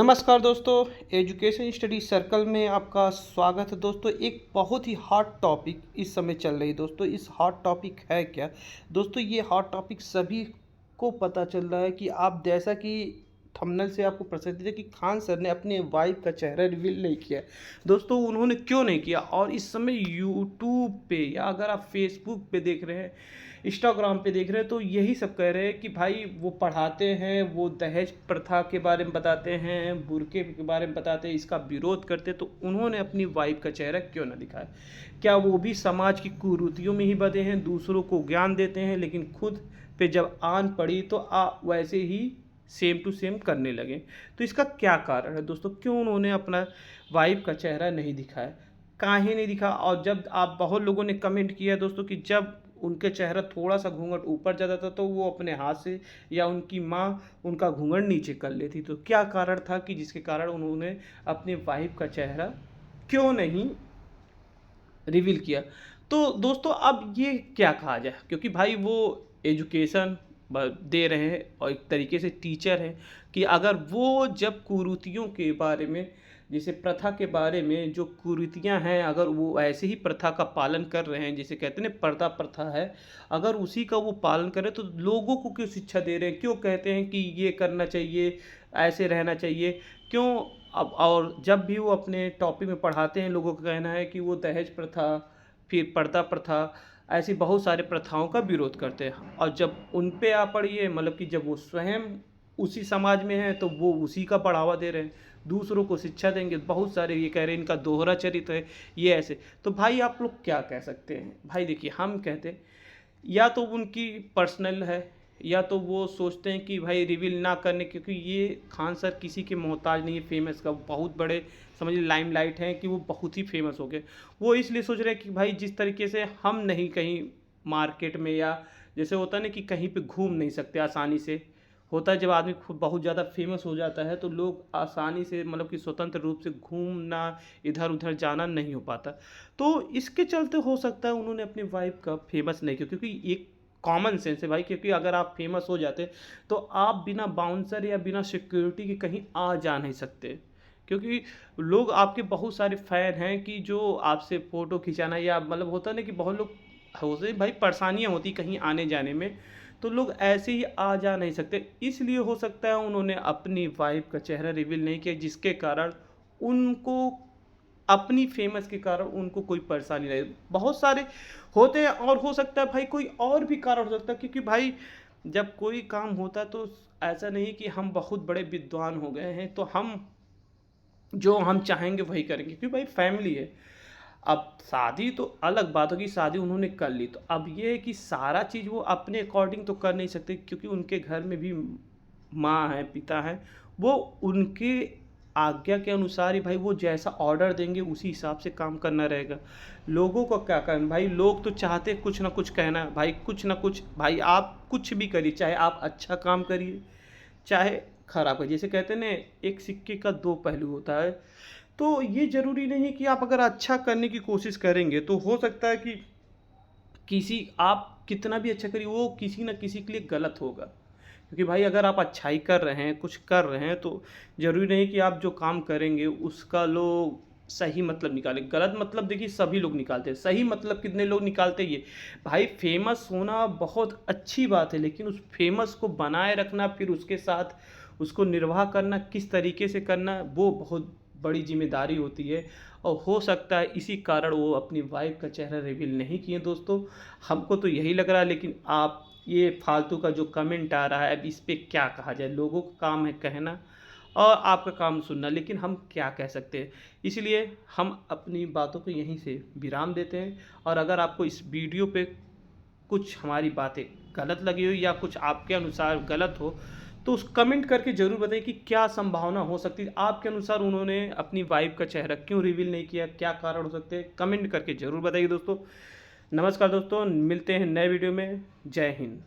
नमस्कार दोस्तों, education study circle में आपका स्वागत है। दोस्तों, एक बहुत ही हॉट टॉपिक इस समय चल रही है। दोस्तों, इस हॉट टॉपिक है क्या? दोस्तों, ये हॉट टॉपिक सभी को पता चल रहा है कि आप जैसा कि थंबनेल से आपको पता चल कि खान सर ने अपने वाइफ का चेहरा रिवील नहीं किया। दोस्तों, उन्होंने क्यों नहीं किया? और इस समय यूट्यूब पे या अगर आप फेसबुक पे देख रहे हैं, इंस्टाग्राम पे देख रहे हैं, तो यही सब कह रहे हैं कि भाई वो पढ़ाते हैं, वो दहेज प्रथा के बारे में बताते हैं, बुर्के के बारे में बताते हैं, इसका विरोध करते हैं, तो उन्होंने अपनी वाइफ का चेहरा क्यों ना दिखाया? क्या वो भी समाज की कुरीतियों में ही बंधे हैं, दूसरों को ज्ञान देते हैं, लेकिन खुद पे जब आन पड़ी तो वैसे ही सेम टू सेम करने लगे? तो इसका क्या कारण है दोस्तों? क्यों उन्होंने अपना वाइफ का चेहरा नहीं दिखाया? काहे नहीं दिखा? और जब आप बहुत लोगों ने कमेंट किया दोस्तों कि जब उनके चेहरा थोड़ा सा घूंघट ऊपर जाता था तो वो अपने हाथ से या उनकी माँ उनका घूंघट नीचे कर लेती। तो क्या कारण था कि जिसके कारण उन्होंने अपने वाइफ का चेहरा क्यों नहीं रिवील किया? तो दोस्तों, अब ये क्या कहा जाए, क्योंकि भाई वो एजुकेशन दे रहे हैं और एक तरीके से टीचर हैं, कि अगर वो जब कुरीतियों के बारे में, जैसे प्रथा के बारे में जो कुरीतियां हैं, अगर वो ऐसे ही प्रथा का पालन कर रहे हैं, जैसे कहते हैं ना पर्दा प्रथा है, अगर उसी का वो पालन करें तो लोगों को क्यों शिक्षा दे रहे हैं? क्यों कहते हैं कि ये करना चाहिए, ऐसे रहना चाहिए? क्यों? अब और जब भी वो अपने टॉपिक में पढ़ाते हैं, लोगों का कहना है कि वो दहेज प्रथा, फिर पर्दा प्रथा, ऐसी बहुत सारे प्रथाओं का विरोध करते हैं। और जब उन पे आ पड़िए, मतलब कि जब वो स्वयं उसी समाज में हैं, तो वो उसी का बढ़ावा दे रहे हैं, दूसरों को शिक्षा देंगे। बहुत सारे ये कह रहे हैं इनका दोहरा चरित्र है, ये ऐसे। तो भाई आप लोग क्या कह सकते हैं? भाई देखिए, हम कहते हैं या तो उनकी पर्सनल है, या तो वो सोचते हैं कि भाई रिवील ना करने, क्योंकि ये खान सर किसी के मोहताज नहीं है फेमस का। बहुत बड़े समझ लीजिए लाइमलाइट हैं कि वो बहुत ही फेमस हो गए। वो इसलिए सोच रहे हैं कि भाई जिस तरीके से हम नहीं कहीं मार्केट में, या जैसे होता है ना कि कहीं पे घूम नहीं सकते आसानी से, होता है जब आदमी खुद बहुत ज़्यादा फेमस हो जाता है तो लोग आसानी से, मतलब कि स्वतंत्र रूप से घूमना, इधर उधर जाना नहीं हो पाता। तो इसके चलते हो सकता है उन्होंने अपनी वाइफ का फेमस नहीं किया, क्योंकि एक कॉमन सेंस है भाई, क्योंकि अगर आप फेमस हो जाते तो आप बिना बाउंसर या बिना सिक्योरिटी के कहीं आ जा नहीं सकते, क्योंकि लोग आपके बहुत सारे फ़ैन हैं कि जो आपसे फ़ोटो खिंचाना, या मतलब होता है ना कि बहुत लोग होते भाई, परेशानियाँ होती कहीं आने जाने में, तो लोग ऐसे ही आ जा नहीं सकते। इसलिए हो सकता है उन्होंने अपनी वाइफ का चेहरा रिवील नहीं किया, जिसके कारण उनको अपनी फेमस के कारण उनको कोई परेशानी नहीं। बहुत सारे होते हैं, और हो सकता है भाई कोई और भी कारण हो सकता है, क्योंकि भाई जब कोई काम होता है तो ऐसा नहीं कि हम बहुत बड़े विद्वान हो गए हैं तो हम जो हम चाहेंगे वही करेंगे, क्योंकि भाई फैमिली है। अब शादी तो अलग बात होगी, शादी उन्होंने कर ली, तो अब ये है कि सारा चीज़ वो अपने अकॉर्डिंग तो कर नहीं सकते, क्योंकि उनके घर में भी माँ है, पिता है। वो उनके आज्ञा के अनुसार ही भाई, वो जैसा ऑर्डर देंगे उसी हिसाब से काम करना रहेगा। लोगों को क्या करना भाई, लोग तो चाहते कुछ ना कुछ कहना भाई, कुछ ना कुछ भाई, आप कुछ भी करिए, चाहे आप अच्छा काम करिए चाहे खराब करिए। जैसे कहते हैं ना, एक सिक्के का दो पहलू होता है। तो ये ज़रूरी नहीं कि आप अगर अच्छा करने की कोशिश करेंगे तो हो सकता है कि किसी, आप कितना भी अच्छा करिए वो किसी न किसी के लिए गलत होगा। क्योंकि भाई अगर आप अच्छाई कर रहे हैं, कुछ कर रहे हैं, तो ज़रूरी नहीं कि आप जो काम करेंगे उसका लोग सही मतलब निकालें। गलत मतलब देखिए सभी लोग निकालते हैं, सही मतलब कितने लोग निकालते हैं? ये भाई फेमस होना बहुत अच्छी बात है, लेकिन उस फेमस को बनाए रखना, फिर उसके साथ उसको निर्वाह करना, किस तरीके से करना, वो बहुत बड़ी जिम्मेदारी होती है। और हो सकता है इसी कारण वो अपनी वाइफ का चेहरा रिवील नहीं किए दोस्तों। हमको तो यही लग रहा है, लेकिन आप ये फालतू का जो कमेंट आ रहा है, अब इस पे क्या कहा जाए? लोगों का काम है कहना और आपका काम सुनना, लेकिन हम क्या कह सकते हैं? इसलिए हम अपनी बातों को यहीं से विराम देते हैं। और अगर आपको इस वीडियो पे कुछ हमारी बातें गलत लगी हो, या कुछ आपके अनुसार गलत हो, तो उस कमेंट करके ज़रूर बताएं कि क्या संभावना हो सकती है आपके अनुसार उन्होंने अपनी वाइफ का चेहरा क्यों रिवील नहीं किया, क्या कारण हो सकते हैं? कमेंट करके ज़रूर बताइए दोस्तों। नमस्कार दोस्तों, मिलते हैं नए वीडियो में। जय हिंद।